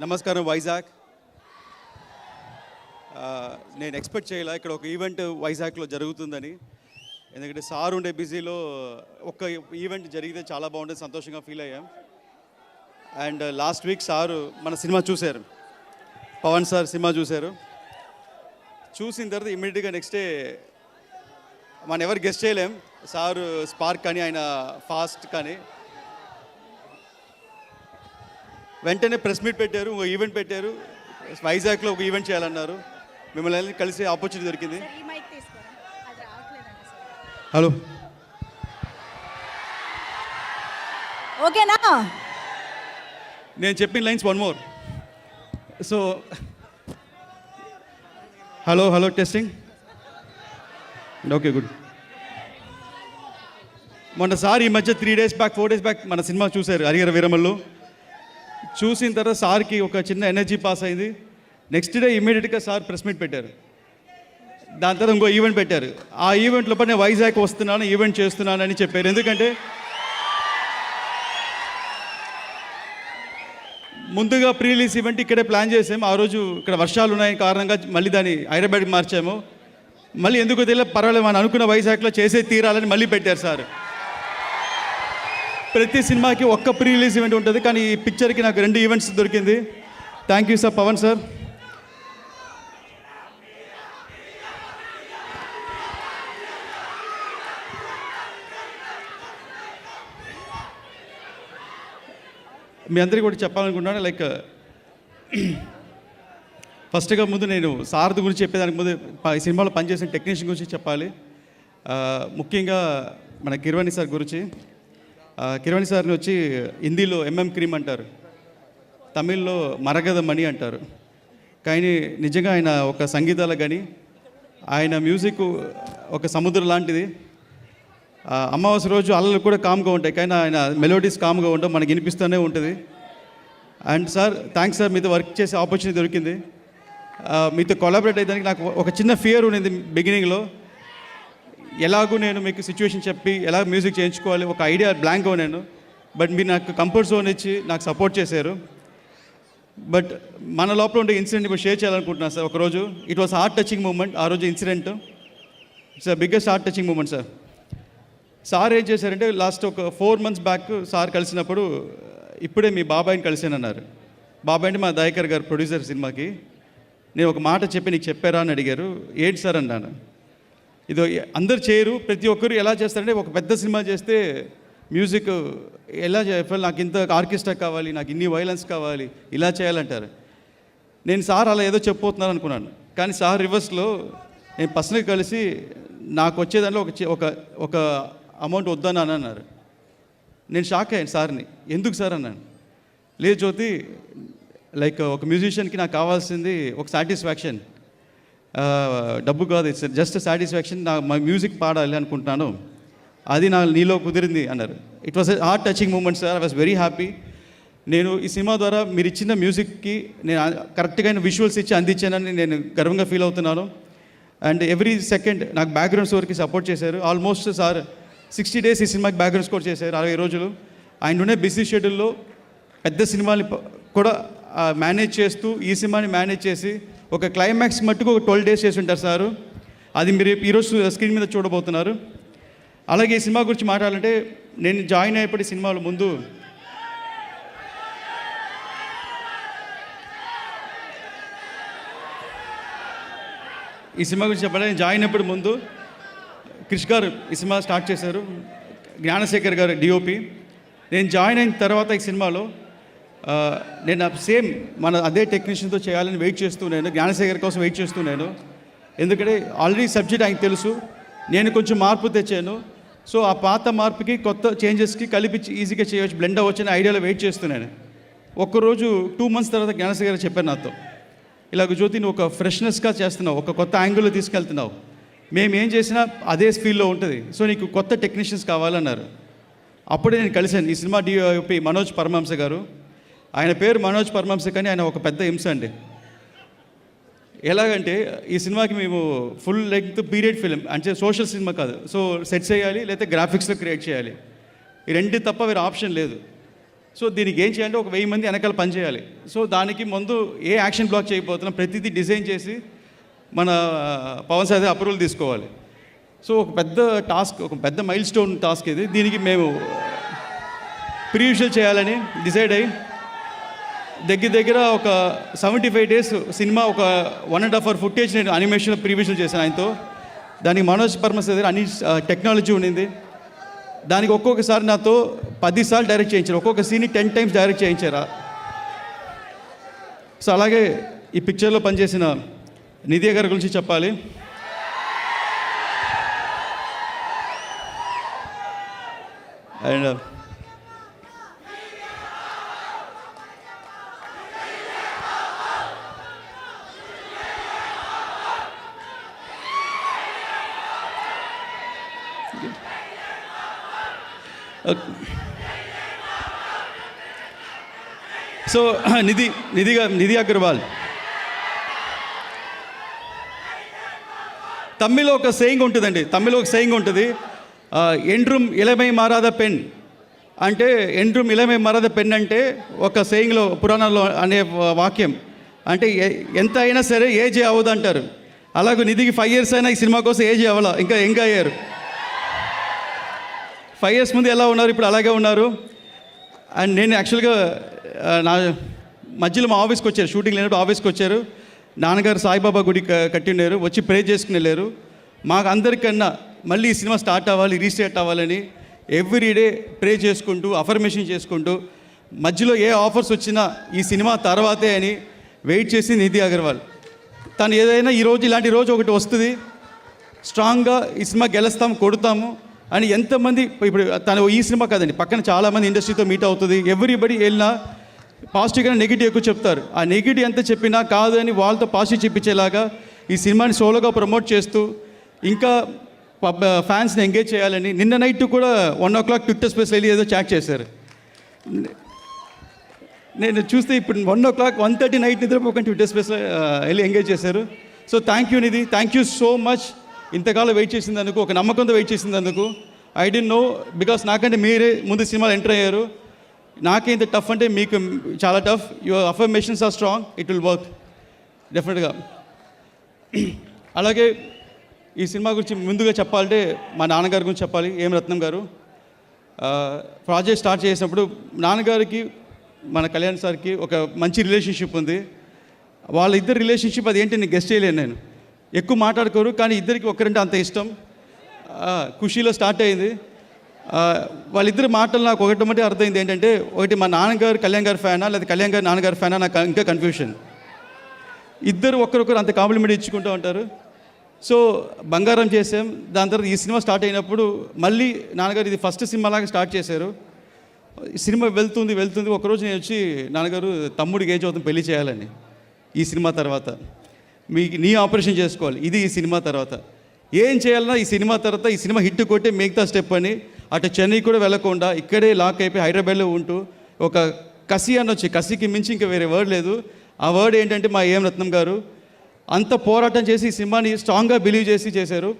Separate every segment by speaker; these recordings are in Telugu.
Speaker 1: నమస్కారం వైజాగ్. నేను ఎక్స్పెక్ట్ చేయలే ఇక్కడ ఒక ఈవెంట్ వైజాగ్లో జరుగుతుందని. ఎందుకంటే సార్ ఉండే బిజీలో ఒక్క ఈవెంట్ జరిగితే చాలా బాగుంటుంది, సంతోషంగా ఫీల్ అయ్యాం. అండ్ లాస్ట్ వీక్ సారు మన సినిమా చూశారు, పవన్ సార్ సినిమా చూశారు. చూసిన తర్వాత ఇమ్మీడియట్గా నెక్స్ట్ డే మనం ఎవరు గెస్ట్ చేయలేం, సారు స్పార్క్ కానీ ఆయన ఫాస్ట్ కానీ వెంటనే ప్రెస్ మీట్ పెట్టారు, ఒక ఈవెంట్ పెట్టారు, వైజాగ్లో ఒక ఈవెంట్ చేయాలన్నారు. మిమ్మల్ని కలిసి ఆపర్చునిటీ దొరికింది. హలో,
Speaker 2: ఓకేనా?
Speaker 1: నేను చెప్పిన lines one more. So hello hello testing, okay good. మొన్నసారి ఈ మధ్య 3 days బ్యాక్ 4 days బ్యాక్ మన సినిమా చూశారు, హరిహర వీరమల్లు. చూసిన తర్వాత సార్కి ఒక చిన్న ఎనర్జీ పాస్ అయింది. నెక్స్ట్ డే ఇమీడియట్గా సార్ ప్రెస్ మీట్ పెట్టారు. దాని తర్వాత ఇంకో ఈవెంట్ పెట్టారు. ఆ ఈవెంట్లో నేను వైజాగ్ వస్తున్నాను, ఈవెంట్ చేస్తున్నాను అని చెప్పారు. ఎందుకంటే ముందుగా ప్రీ రిలీజ్ ఈవెంట్ ఇక్కడే ప్లాన్ చేసాము. ఆ రోజు ఇక్కడ వర్షాలు ఉన్నాయి కారణంగా మళ్ళీ దాన్ని హైదరాబాద్కి మార్చాము. మళ్ళీ ఎందుకో తెలియదు, పర్వాలేదు మనం అనుకున్న వైజాగ్లో చేసే తీరాలని మళ్ళీ పెట్టారు సార్. ప్రతి సినిమాకి ఒక్క ప్రీ రిలీజ్ ఈవెంట్ ఉంటుంది, కానీ ఈ పిక్చర్కి నాకు 2 ఈవెంట్స్ దొరికింది. Thank you sir, Pawan sir. మీ అందరికీ కూడా చెప్పాలనుకుంటున్నాను, లైక్ ఫస్ట్గా ముందు నేను సారథి గురించి చెప్పేదానికి ముందు ఈ సినిమాలో పనిచేసిన టెక్నీషియన్ గురించి చెప్పాలి. ముఖ్యంగా మన కిరవాణి సార్ గురించి. కిరవాణి సార్ని వచ్చి హిందీలో ఎంఎం క్రీమ్ అంటారు, తమిళ్లో మరగద మణి అంటారు. కానీ నిజంగా ఆయన ఒక సంగీతాలు కానీ ఆయన మ్యూజిక్ ఒక సముద్రం లాంటిది. అమావాస్య రోజు అల్లలు కూడా కామ్గా ఉంటాయి, కానీ ఆయన మెలోడీస్ కామ్గా ఉండవు, మనకి వినిపిస్తూనే ఉంటుంది. అండ్ సార్ థ్యాంక్స్ సార్, మీతో వర్క్ చేసే ఆపర్చునిటీ దొరికింది. మీతో కొలాబరేట్ అయ్యేదానికి నాకు ఒక చిన్న ఫియర్ ఉండింది బిగినింగ్లో. ఎలాగూ నేను మీకు సిచ్యువేషన్ చెప్పి ఎలా మ్యూజిక్ చేయించుకోవాలి ఒక ఐడియా బ్లాంక్గా నేను. బట్ మీరు నాకు కంఫర్ట్ జోన్ ఇచ్చి నాకు సపోర్ట్ చేశారు. బట్ మన లోపల ఉండే ఇన్సిడెంట్ ఇప్పుడు షేర్ చేయాలనుకుంటున్నాను సార్. ఒకరోజు it was heart touching moment. ఆ రోజు incident it's biggest heart touching moment sir. Sir ఏం చేశారంటే లాస్ట్ ఒక 4 months బ్యాక్ సార్ కలిసినప్పుడు ఇప్పుడే మీ బాబాయిని కలిసానన్నారు. బాబాయ్ అంటే మా దయాకర్ గారు ప్రొడ్యూసర్ సినిమాకి. నేను ఒక మాట చెప్పి నీకు చెప్పారా అని అడిగారు. ఏంటి సార్ అన్నాను. ఇది అందరు చేయరు, ప్రతి ఒక్కరు ఎలా చేస్తారంటే ఒక పెద్ద సినిమా చేస్తే మ్యూజిక్ ఎలా చేయాలి, నాకు ఇంత ఆర్కెస్ట్రా కావాలి, నాకు ఇన్ని వైలెన్స్ కావాలి, ఇలా చేయాలంటారు. నేను సార్ అలా ఏదో చెప్పబోతున్నాను అనుకున్నాను, కానీ సార్ రివర్స్లో నేను పర్సనల్గా కలిసి నాకు వచ్చేదాంట్లో ఒక అమౌంట్ వద్దని అన్నారు. నేను షాక్ అయ్యాను సార్ని. ఎందుకు సార్ అన్నాను. లేదు జ్యోతి, లైక్ ఒక మ్యూజిషియన్కి నాకు కావాల్సింది ఒక సాటిస్ఫాక్షన్, డబ్బు కాదు, ఇట్స్ జస్ట్ సాటిస్ఫాక్షన్. మా మ్యూజిక్ పాడాలి అనుకుంటున్నాను, అది నీలో కుదిరింది అన్నారు. It was a heart touching moment sir. I was very happy. నేను ఈ సినిమా ద్వారా మీరు ఇచ్చిన మ్యూజిక్కి నేను కరెక్ట్గా విజువల్స్ ఇచ్చి అందించానని నేను గర్వంగా ఫీల్ అవుతున్నాను. అండ్ ఎవ్రీ సెకండ్ నాకు బ్యాక్గ్రౌండ్ స్కోర్కి సపోర్ట్ చేశారు. ఆల్మోస్ట్ సార్ 60 days ఈ సినిమాకి బ్యాక్గ్రౌండ్ స్కోర్ చేశారు, 60 రోజులు. ఆయన ఉండే బిజీ షెడ్యూల్లో పెద్ద సినిమాని కూడా మేనేజ్ చేస్తూ ఈ సినిమాని మేనేజ్ చేసి ఒక క్లైమాక్స్ మట్టుకు ఒక 12 days చేసి ఉంటారు సారు. అది మీరు ఈరోజు స్క్రీన్ మీద చూడబోతున్నారు. అలాగే ఈ సినిమా గురించి మాట్లాడాలంటే నేను జాయిన్ అయ్యేప్పటి సినిమాలో ముందు ఈ సినిమా గురించి చెప్పాలి. నేను జాయిన్ అయినప్పుడు ముందు క్రిష్ గారు ఈ సినిమా స్టార్ట్ చేశారు, జ్ఞానశేఖర్ గారు డిఓపి. నేను జాయిన్ అయిన తర్వాత ఈ సినిమాలో నేను సేమ్ మన అదే టెక్నీషియన్తో చేయాలని వెయిట్ చేస్తున్నాను, జ్ఞానశేఖర్ కోసం వెయిట్ చేస్తున్నాను. ఎందుకంటే ఆల్రెడీ సబ్జెక్ట్ ఆయనకు తెలుసు, నేను కొంచెం మార్పు తెచ్చాను. సో ఆ పాత మార్పుకి కొత్త చేంజెస్కి కలిపి ఈజీగా చేయవచ్చు, బ్లెండ్ అవ్వచ్చు అనే ఐడియాలో వెయిట్ చేస్తున్నాను. ఒక్కరోజు 2 months తర్వాత జ్ఞానశేఖర్ చెప్పారు నాతో, ఇలాగ జ్యోతి నువ్వు ఒక ఫ్రెష్నెస్గా చేస్తున్నావు, ఒక కొత్త యాంగిల్లో తీసుకెళ్తున్నావు, మేము ఏం చేసినా అదే ఫీల్డ్లో ఉంటుంది, సో నీకు కొత్త టెక్నీషియన్స్ కావాలన్నారు. అప్పుడే నేను కలిశాను ఈ సినిమా డిఓపి మనోజ్ పరమహంస గారు. ఆయన పేరు మనోజ్ పరమహంస, కానీ ఆయన ఒక పెద్ద హింస అండి. ఎలాగంటే ఈ సినిమాకి మేము ఫుల్ లెంగ్త్ పీరియడ్ ఫిలిం అంటే సోషల్ సినిమా కాదు, సో సెట్ చేయాలి లేకపోతే గ్రాఫిక్స్లో క్రియేట్ చేయాలి, ఈ రెండు తప్ప వేరే ఆప్షన్ లేదు. సో దీనికి ఏం చేయాలంటే ఒక 1000 మంది వెనకాల పని చేయాలి. సో దానికి ముందు ఏ యాక్షన్ బ్లాక్ చేయకపోతున్నాం, ప్రతిదీ డిజైన్ చేసి మన పవన్ సార్ అప్రూవల్ తీసుకోవాలి. సో ఒక పెద్ద టాస్క్, ఒక పెద్ద మైల్ స్టోన్ టాస్క్ ఇది. దీనికి మేము ప్రీవిజువల్ చేయాలని డిసైడ్ అయ్యి దగ్గర ఒక 75 days సినిమా, ఒక 1.5 hour ఫుటేజ్ నేను అనిమేషన్లో ప్రీవిజువల్ చేశాను ఆయనతో. దానికి మనోజ్ పర్మ సార్ దగ్గర అన్ని టెక్నాలజీ ఉండింది. దానికి ఒక్కొక్కసారి నాతో 10 సార్లు డైరెక్ట్ చేయించారు, ఒక్కొక్క సీన్ని 10 times డైరెక్ట్ చేయించారా. సో అలాగే ఈ పిక్చర్లో పనిచేసిన నిధి గారి గురించి చెప్పాలి. అండ్ సో నిధి అగర్వాల్, తమిళ్లో ఒక సేయింగ్ ఉంటుందండి, ఎండ్రూమ్ ఇలమై మారాద పెన్ అంటే, ఎండ్రూమ్ ఇలమై మారాద పెన్ అంటే ఒక సేయింగ్లో, పురాణంలో అనే వాక్యం అంటే ఎంత అయినా సరే ఏజ్ అవ్వదు అంటారు. అలాగే నిధికి 5 years అయినా ఈ సినిమా కోసం ఏజ్ అవ్వాల, ఇంకా యంగ్ అయ్యారు. 5 years ముందు ఎలా ఉన్నారు, ఇప్పుడు అలాగే ఉన్నారు. అండ్ నేను యాక్చువల్గా నా మధ్యలో మా ఆఫీస్కి వచ్చారు, షూటింగ్ లేనప్పుడు ఆఫీస్కి వచ్చారు. నాన్నగారు సాయిబాబా గుడి కట్టిండారు, వచ్చి ప్రే చేసుకుని వెళ్ళారు. మాకు అందరికన్నా మళ్ళీ ఈ సినిమా స్టార్ట్ అవ్వాలి, రీస్టార్ట్ అవ్వాలని ఎవ్రీడే ప్రే చేసుకుంటూ, అఫర్మేషన్ చేసుకుంటూ, మధ్యలో ఏ ఆఫర్స్ వచ్చినా ఈ సినిమా తర్వాతే అని వెయిట్ చేసి నిధి అగర్వాల్. తను ఏదైనా ఈరోజు ఇలాంటి రోజు ఒకటి వస్తుంది, స్ట్రాంగ్గా ఈ సినిమా గెలుస్తాము, కొడతాము అని ఎంతమంది, ఇప్పుడు తను ఈ సినిమా కాదండి, పక్కన చాలామంది ఇండస్ట్రీతో మీట్ అవుతుంది. ఎవ్రీబడి వెళ్ళినా పాజిటివ్గా నెగిటివ్ ఎక్కువ చెప్తారు. ఆ నెగిటివ్ ఎంత చెప్పినా కాదు అని వాళ్ళతో పాజిటివ్ చెప్పించేలాగా ఈ సినిమాని సోలోగా ప్రమోట్ చేస్తూ ఇంకా ఫ్యాన్స్ని ఎంగేజ్ చేయాలని నిన్న నైట్ కూడా 1 o'clock ట్విట్టర్ స్పేస్లో వెళ్ళి ఏదో చాట్ చేశారు. నేను చూస్తే ఇప్పుడు 1 o'clock 1:30 నైట్ నిద్రపోకుండా ట్విట్టర్ స్పేస్లో వెళ్ళి ఎంగేజ్ చేశారు. So thank you Nidhi, thank you so much. ఇంతకాలం వెయిట్ చేసిందందుకు, ఒక నమ్మకంతో వెయిట్ చేసిందందుకు. ఐ డోంట్ నో, బికాస్ నాకంటే మీరే ముందు సినిమాలు ఎంటర్ అయ్యారు. నాకే ఇంత టఫ్ అంటే మీకు చాలా tough. Your affirmations are strong, it will work డెఫినెట్గా. అలాగే ఈ సినిమా గురించి ముందుగా చెప్పాలంటే మా నాన్నగారి గురించి చెప్పాలి. ఏం రత్నం గారు ప్రాజెక్ట్ స్టార్ట్ చేసినప్పుడు నాన్నగారికి మన కళ్యాణ్ సార్కి ఒక మంచి రిలేషన్షిప్ ఉంది. వాళ్ళిద్దరు రిలేషన్షిప్ అది ఏంటి నేను గెస్ట్ చేయలేను. నేను ఎక్కువ మాట్లాడుకోరు, కానీ ఇద్దరికి ఒకరంటే అంత ఇష్టం. ఖుషీలో స్టార్ట్ అయింది. వాళ్ళిద్దరు మాటలు నాకు ఒకటి అర్థమైంది ఏంటంటే, ఒకటి మా నాన్నగారు కళ్యాణ్ గారి ఫ్యానా, లేదా కళ్యాణ్ గారు నాన్నగారి ఫ్యానా, నాకు ఇంకా కన్ఫ్యూషన్. ఇద్దరు ఒకరొకరు అంత కాంప్లిమెంట్ ఇచ్చుకుంటూ ఉంటారు. సో బంగారం చేసాం. దాని తర్వాత ఈ సినిమా స్టార్ట్ అయినప్పుడు మళ్ళీ నాన్నగారు ఇది ఫస్ట్ సినిమా లాగా స్టార్ట్ చేశారు. ఈ సినిమా వెళ్తుంది. ఒకరోజు నేను వచ్చి, నాన్నగారు తమ్ముడికి ఏజ్ అవుతుంది, పెళ్లి చేయాలని ఈ సినిమా తర్వాత, మీకు నీ ఆపరేషన్ చేసుకోవాలి, ఇది ఈ సినిమా తర్వాత ఏం చేయాలన్నా ఈ సినిమా తర్వాత, ఈ సినిమా హిట్ కొట్టే మిగతా స్టెప్ అని. అటు చెన్నై కూడా వెళ్ళకుండా ఇక్కడే లాక్ అయిపోయి హైదరాబాద్లో ఉంటూ ఒక కసి అనొచ్చి, కసికి మించి ఇంకా వేరే వర్డ్ లేదు. ఆ వర్డ్ ఏంటంటే మా ఏం రత్నం గారు అంత పోరాటం చేసి ఈ సినిమాని స్ట్రాంగ్గా బిలీవ్ చేసి చేశారు.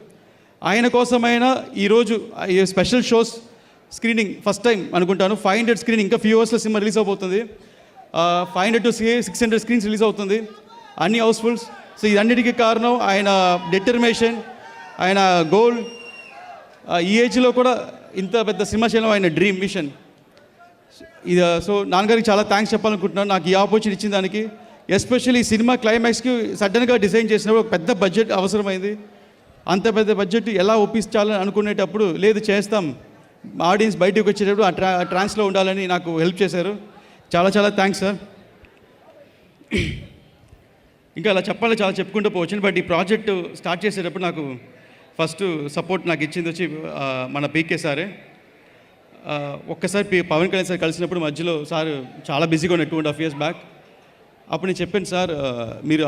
Speaker 1: ఆయన కోసమైనా ఈరోజు ఈ special shows screening first time అనుకుంటాను. 500 స్క్రీన్, ఇంకా ఫ్యూ అవర్స్లో సినిమా రిలీజ్ అవబోతుంది. 500 to 600 స్క్రీన్స్ రిలీజ్ అవుతుంది, అన్ని హౌస్ఫుల్స్. సో ఇదన్నిటికీ కారణం ఆయన డెటర్మినేషన్, ఆయన గోల్. ఈ ఏజ్లో కూడా ఇంత పెద్ద సినిమా చేయడం ఆయన డ్రీమ్ మిషన్. ఇది సో నాన్నగారికి చాలా థ్యాంక్స్ చెప్పాలనుకుంటున్నాను నాకు ఈ ఆపర్చునిటీ ఇచ్చిన దానికి. ఎస్పెషల్లీ ఈ సినిమా క్లైమాక్స్కి సడన్గా డిజైన్ చేసినప్పుడు ఒక పెద్ద బడ్జెట్ అవసరమైంది. అంత పెద్ద బడ్జెట్ ఎలా ఒప్పించాలని అనుకునేటప్పుడు, లేదు చేస్తాం, ఆడియన్స్ బయటకు వచ్చేటప్పుడు ఆ ట్రాన్స్లో ఉండాలని నాకు హెల్ప్ చేశారు. చాలా చాలా థ్యాంక్స్ సార్. ఇంకా అలా చెప్పాలి, చాలా చెప్పుకుంటూ పోవచ్చు. బట్ ఈ ప్రాజెక్టు స్టార్ట్ చేసేటప్పుడు నాకు ఫస్ట్ సపోర్ట్ నాకు ఇచ్చింది వచ్చి మన పీకే సారే. ఒక్కసారి పవన్ కళ్యాణ్ సార్ కలిసినప్పుడు మధ్యలో సార్ చాలా బిజీగా ఉన్న 2.5 years బ్యాక్. అప్పుడు నేను చెప్పాను, సార్ మీరు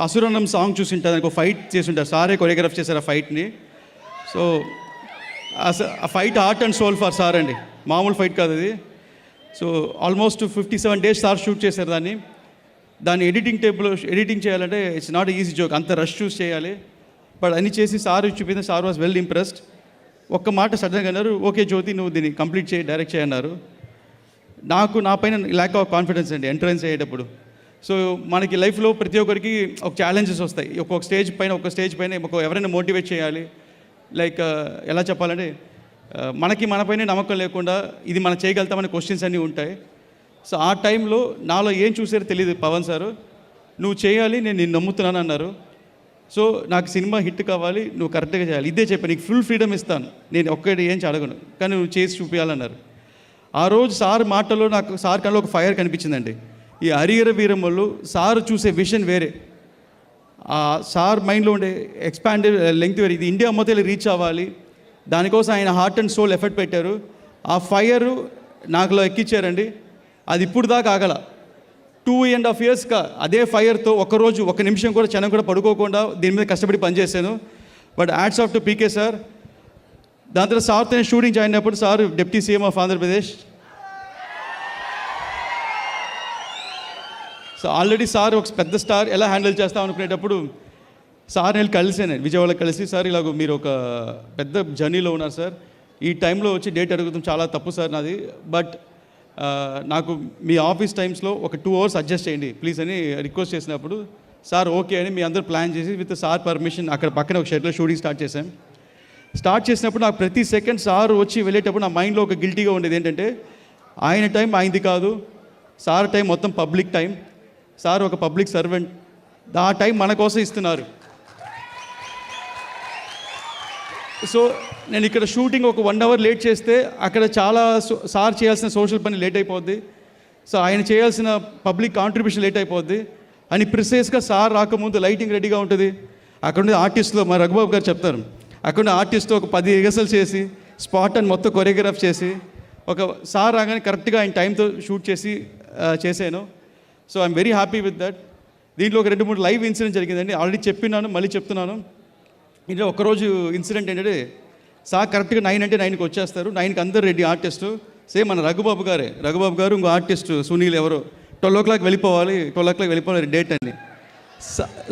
Speaker 1: అసురన్నం సాంగ్ చూసింటారు, దానికి ఒక ఫైట్ చేసి ఉంటారు, సారే కొరియోగ్రాఫ్ చేశారు ఆ ఫైట్ని. సో ఆ fight heart and soul for sir అండి, మామూలు ఫైట్ కాదు అది. So almost 57 days sir shoot చేశారు దాన్ని ఎడిటింగ్ చేయాలంటే ఇట్స్ నాట్ ఈజీ జోక్, అంత రష్ చూస్ చేయాలి. బట్ అన్ని చేసి సార్ చూపింది, సార్ వాజ్ వెల్ ఇంప్రెస్డ్. ఒక్క మాట సడన్గా అన్నారు, ఓకే జ్యోతి నువ్వు దీన్ని కంప్లీట్ చేయి, డైరెక్ట్ చేయన్నారు. నా పైన ల్యాక్ ఆఫ్ కాన్ఫిడెన్స్ అండి ఎంట్రన్స్ అయ్యేటప్పుడు. సో మనకి లైఫ్లో ప్రతి ఒక్కరికి ఒక ఛాలెంజెస్ వస్తాయి. ఒక్కొక్క స్టేజ్ పైన ఎవరైనా మోటివేట్ చేయాలి. లైక్ ఎలా చెప్పాలంటే మనకి మనపైనే నమ్మకం లేకుండా ఇది మనం చేయగలుగుతామనే క్వశ్చన్స్ అన్నీ ఉంటాయి. సో ఆ టైంలో నాలో ఏం చూసారో తెలియదు. పవన్ సారు నువ్వు చేయాలి, నేను నిన్ను నమ్ముతున్నాను అన్నారు. సో నాకు సినిమా హిట్ కావాలి, నువ్వు కరెక్ట్గా చేయాలి, ఇదే చెప్పి నీకు ఫుల్ ఫ్రీడమ్ ఇస్తాను, నేను ఒక్కటి ఏం అడగను, కానీ నువ్వు చేసి చూపించాలన్నారు. ఆ రోజు సార్ మాటలో నాకు సార్ కన్నా ఒక ఫైర్ కనిపించిందండి. ఈ హరిహర వీరమ్మలు సార్ చూసే విషన్ వేరే, ఆ సార్ మైండ్లో ఉండే ఎక్స్పాండెడ్ లెంగ్త్ వేరే. ఇది ఇండియా మొత్తం రీచ్ అవ్వాలి, దానికోసం ఆయన హార్ట్ అండ్ సోల్ ఎఫర్ట్ పెట్టారు. ఆ ఫైరు నాకులో ఎక్కించారండి. అది ఇప్పుడు దాకా ఆగల. 2.5 yearsగా అదే ఫైర్తో ఒకరోజు ఒక నిమిషం కూడా క్షణం కూడా పడుకోకుండా దీని మీద కష్టపడి పనిచేశాను. But ads off to PK sir. దాని తర్వాత సార్తో నేను షూటింగ్ జాయిన్ అయినప్పుడు sir deputy CM of Andhra Pradesh. So already sir ఒక పెద్ద స్టార్ ఎలా హ్యాండిల్ చేస్తాం అనుకునేటప్పుడు సార్ నేను కలిసాను, విజయవాడలో కలిసి, సార్ ఇలాగ మీరు ఒక పెద్ద జర్నీలో ఉన్నారు సార్, ఈ టైంలో వచ్చి డేట్ అడుగుతాం చాలా తప్పు సార్ నాది, బట్ నాకు మీ ఆఫీస్ టైమ్స్లో ఒక 2 hours అడ్జస్ట్ చేయండి ప్లీజ్ అని రిక్వెస్ట్ చేసినప్పుడు సార్ ఓకే అని మీ అందరూ ప్లాన్ చేసి విత్ సార్ పర్మిషన్ అక్కడ పక్కన ఒక షెడ్లో షూటింగ్ స్టార్ట్ చేసినప్పుడు నాకు ప్రతి సెకండ్ సార్ వచ్చి వెళ్ళేటప్పుడు నా మైండ్లో ఒక గిల్టీగా ఉండేది ఏంటంటే ఆయన టైం ఆయనది కాదు, సార్ టైం మొత్తం పబ్లిక్ టైం, సార్ ఒక పబ్లిక్ సర్వెంట్, ఆ టైం మన కోసం ఇస్తున్నారు. సో నేను ఇక్కడ షూటింగ్ ఒక 1 hour లేట్ చేస్తే అక్కడ చాలా సార్ చేయాల్సిన సోషల్ పని లేట్ అయిపోద్ది, సో ఆయన చేయాల్సిన పబ్లిక్ కాంట్రిబ్యూషన్ లేట్ అయిపోద్ది అని ప్రిసైజ్గా సార్ రాకముందు లైటింగ్ రెడీగా ఉంటుంది. అక్కడ ఉండే ఆర్టిస్ట్లో మా రఘుబాబు గారు చెప్తారు, అక్కడ ఆర్టిస్ట్తో ఒక 10 రిహర్సల్ చేసి స్పాట్ అని మొత్తం కొరియోగ్రాఫ్ చేసి ఒక సార్ రాగానే కరెక్ట్గా ఆయన టైంతో షూట్ చేశాను. So I'm very happy with that. దీంట్లో ఒక 2-3 లైవ్ ఇన్సిడెంట్ జరిగిందండి, ఆల్రెడీ చెప్పినాను, మళ్ళీ చెప్తున్నాను. ఇందులో ఒకరోజు ఇన్సిడెంట్ ఏంటంటే సార్ కరెక్ట్గా 9 అంటే 9కి వచ్చేస్తారు. 9కి అందరు రెడీ ఆర్టిస్టు, సేమ్ మన రఘుబాబు గారు ఇంకో ఆర్టిస్టు సునీల్ ఎవరో 12 o'clock వెళ్ళిపోవాలి డేట్ అని.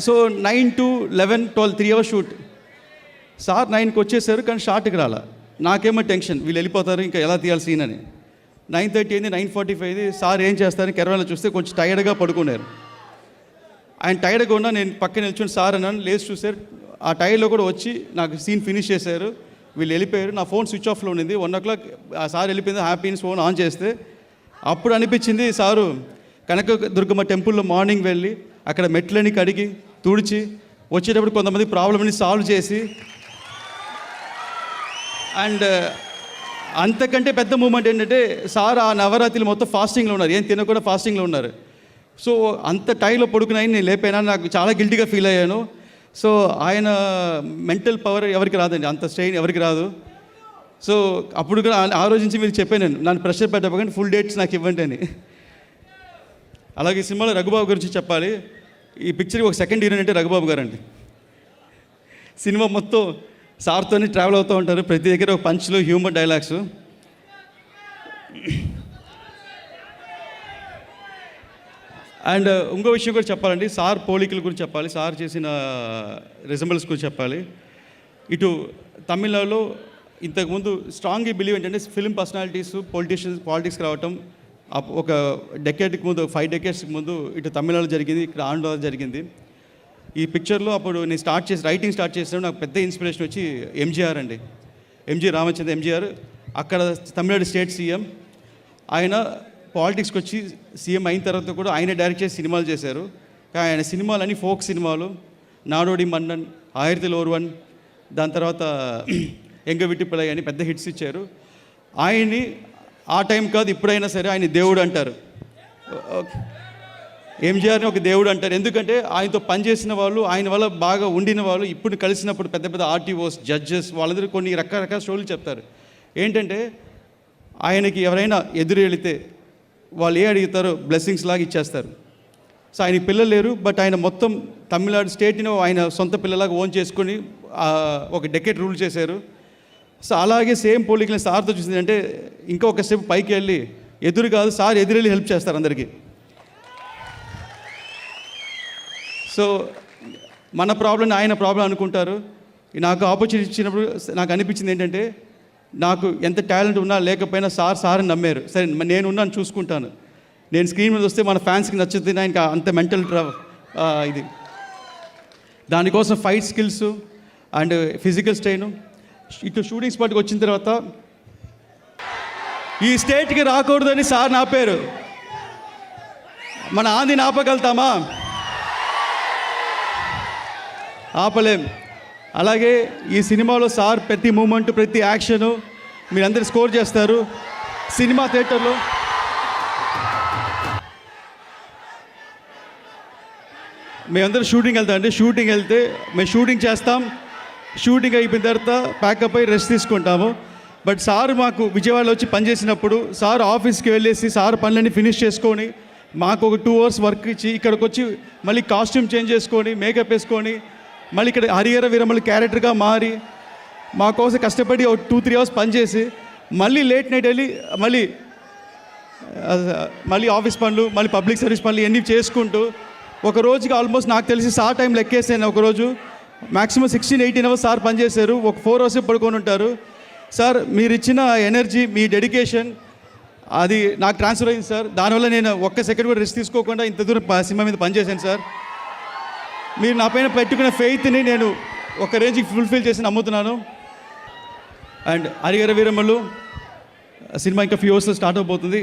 Speaker 1: So 9 to 11, 12 3 hours shoot. Sir 9కి వచ్చేసారు కానీ షార్ట్కి రాలా. నాకేమో టెన్షన్, వీళ్ళు వెళ్ళిపోతారు ఇంకా ఎలా తీయాలి సీన్ అని. 9:30 అయింది, 9:45 సార్ ఏం చేస్తారని కెరవాలో చూస్తే కొంచెం టైర్డ్గా పడుకున్నారు. ఆయన టైర్డ్గా ఉన్నా నేను పక్కన నిల్చుని సార్ అన్నాను, లేచి చూసారు ఆ టైర్లో కూడా వచ్చి నాకు సీన్ ఫినిష్ చేశారు. వీళ్ళు వెళ్ళిపోయారు. నా ఫోన్ స్విచ్ ఆఫ్లో ఉండింది. 1 o'clock ఆ సార్ వెళ్ళిపోయింది. హ్యాపీ ఫోన్ ఆన్ చేస్తే అప్పుడు అనిపించింది సారు కనకదుర్గమ్మ టెంపుల్లో మార్నింగ్ వెళ్ళి అక్కడ మెట్లని కడిగి తుడిచి వచ్చేటప్పుడు కొంతమంది ప్రాబ్లమ్ని సాల్వ్ చేసి, అండ్ అంతకంటే పెద్ద మూమెంట్ ఏంటంటే సార్ ఆ నవరాత్రులు మొత్తం ఫాస్టింగ్లో ఉన్నారు, ఏం తినకుండా ఫాస్టింగ్లో ఉన్నారు. సో అంత టైంలో పడుకున్నాయని నేను లేపాను, నాకు చాలా గిల్టీగా ఫీల్ అయ్యాను. సో ఆయన మెంటల్ పవర్ ఎవరికి రాదండి, అంత స్ట్రెయిన్ ఎవరికి రాదు. సో అప్పుడు కూడా ఆ రోజు నుంచి మీరు చెప్పాను, నన్ను ప్రెషర్ పెట్టకపోతే ఫుల్ డేట్స్ నాకు ఇవ్వండి అని. అలాగే సినిమాలో రఘుబాబు గురించి చెప్పాలి. ఈ పిక్చర్కి ఒక సెకండ్ హీరోయిన్ అంటే రఘుబాబు గారు అండి. సినిమా మొత్తం సార్తోనే ట్రావెల్ అవుతూ ఉంటారు, ప్రతి దగ్గర ఒక పంచ్లు హ్యూమర్ డైలాగ్స్. అండ్ ఇంకో విషయం కూడా చెప్పాలండి, సార్ పోలికల గురించి చెప్పాలి, సార్ చేసిన రిజంబల్స్ గురించి చెప్పాలి. ఇటు తమిళనాడులో ఇంతకుముందు స్ట్రాంగ్గా బిలీవ్ ఏంటంటే ఫిల్మ్ పర్సనాలిటీస్ పాలిటిక్స్కి రావటం ఒక డెకేడ్కి ముందు 5 decades ముందు ఇటు తమిళనాడులో జరిగింది, ఇక్కడ ఆంధ్రలో జరిగింది. ఈ పిక్చర్లో అప్పుడు నేను రైటింగ్ స్టార్ట్ చేసినప్పుడు నాకు పెద్ద ఇన్స్పిరేషన్ వచ్చి ఎంజీఆర్ అండి, రామచంద్ర ఎంజీఆర్. అక్కడ తమిళనాడు స్టేట్ సీఎం. ఆయన పాలిటిక్స్కి వచ్చి సీఎం అయిన తర్వాత కూడా ఆయన డైరెక్ట్ చేసి సినిమాలు చేశారు. కానీ ఆయన సినిమాలన్నీ ఫోక్ సినిమాలు, నాడోడి మన్నన్, ఆయిరతిల్ ఓర్వన్, దాని తర్వాత ఎంగ విట్టిపిల్లై అని పెద్ద హిట్స్ ఇచ్చారు. ఆయన్ని ఆ టైం కాదు ఇప్పుడైనా సరే ఆయన దేవుడు అంటారు, ఎంజీఆర్ని ఒక దేవుడు అంటారు. ఎందుకంటే ఆయనతో పనిచేసిన వాళ్ళు, ఆయన వల్ల బాగా ఉండిన వాళ్ళు, ఇప్పుడు కలిసినప్పుడు పెద్ద పెద్ద ఆర్టీఓస్, జడ్జెస్ వాళ్ళందరూ కొన్ని రకరకాల స్టోరీలు చెప్తారు. ఏంటంటే ఆయనకి ఎవరైనా ఎదురు వెళితే వాళ్ళు ఏ అడుగుతారో బ్లెస్సింగ్స్ లాగా ఇచ్చేస్తారు. సో ఆయనకి పిల్లలు లేరు, బట్ ఆయన మొత్తం తమిళనాడు స్టేట్ని ఆయన సొంత పిల్లలాగా ఓన్ చేసుకొని ఒక డెకేడ్ రూల్ చేశారు. సో అలాగే సేమ్ పోలికలను సార్తో చూసింది అంటే ఇంకొక స్టెప్ పైకి వెళ్ళి ఎదురు కాదు సార్ ఎదురెళ్ళి హెల్ప్ చేస్తారు అందరికీ. సో మన ప్రాబ్లం ఆయన ప్రాబ్లం అనుకుంటారు. నాకు ఆపర్చునిటీ ఇచ్చినప్పుడు నాకు అనిపించింది ఏంటంటే నాకు ఎంత టాలెంట్ ఉన్నా లేకపోయినా సార్ నమ్మారు. సరే నేను ఉన్నాను, చూసుకుంటాను. నేను స్క్రీన్ మీద వస్తే మన ఫ్యాన్స్కి నచ్చుతుంది, ఇంకా అంత మెంటల్ ఇది. దానికోసం fight skills and physical strain. ఇటు షూటింగ్ స్పాట్కి వచ్చిన తర్వాత ఈ స్టేట్కి రాకూడదని సార్ ఆపారు. మన ఆంధ్రని ఆపగలుగుతామా? ఆపలేం. అలాగే ఈ సినిమాలో సార్ ప్రతి మూమెంట్, ప్రతి యాక్షను మీరందరూ స్కోర్ చేస్తారు. సినిమా థియేటర్లో మేమందరం షూటింగ్ వెళ్తామండి. షూటింగ్ వెళ్తే మేము షూటింగ్ చేస్తాం. షూటింగ్ అయిపోయిన తర్వాత ప్యాకప్ అయ్యి రెస్ట్ తీసుకుంటాము. బట్ సార్ మాకు విజయవాడలో వచ్చి పనిచేసినప్పుడు సార్ ఆఫీస్కి వెళ్ళేసి సార్ పనులన్నీ ఫినిష్ చేసుకొని మాకు ఒక 2 hours వర్క్ ఇచ్చి ఇక్కడికి వచ్చి మళ్ళీ కాస్ట్యూమ్ చేంజ్ చేసుకొని మేకప్ వేసుకొని మళ్ళీ ఇక్కడ హరిహర వీరమల్లి క్యారెక్టర్గా మారి మా కోసం కష్టపడి ఒక 2-3 hours పనిచేసి మళ్ళీ లేట్ నైట్ వెళ్ళి మళ్ళీ ఆఫీస్ పనులు, మళ్ళీ పబ్లిక్ సర్వీస్ పనులు ఇవన్నీ చేసుకుంటూ ఒక రోజుకి ఆల్మోస్ట్ నాకు తెలిసి సార్ టైం లెక్కేసాను. ఒకరోజు మ్యాక్సిమం 16-18 hours సార్ పనిచేశారు. ఒక 4 hours పడుకొని ఉంటారు. సార్ మీరు ఇచ్చిన ఎనర్జీ, మీ డెడికేషన్ అది నాకు ట్రాన్స్ఫర్ అయింది సార్. దానివల్ల నేను ఒక్క సెకండ్ కూడా రెస్ట్ తీసుకోకుండా ఇంత దూరం సినిమా మీద పనిచేశాను సార్. మీరు నా పైన పెట్టుకున్న ఫెయిత్ని నేను ఒక రేంజ్కి ఫుల్ఫిల్ చేసి నమ్ముతున్నాను. అండ్ హరిహర వీరమల్లు సినిమా ఇంకా ఫ్యూ అవర్స్లో స్టార్ట్ అవబోతుంది.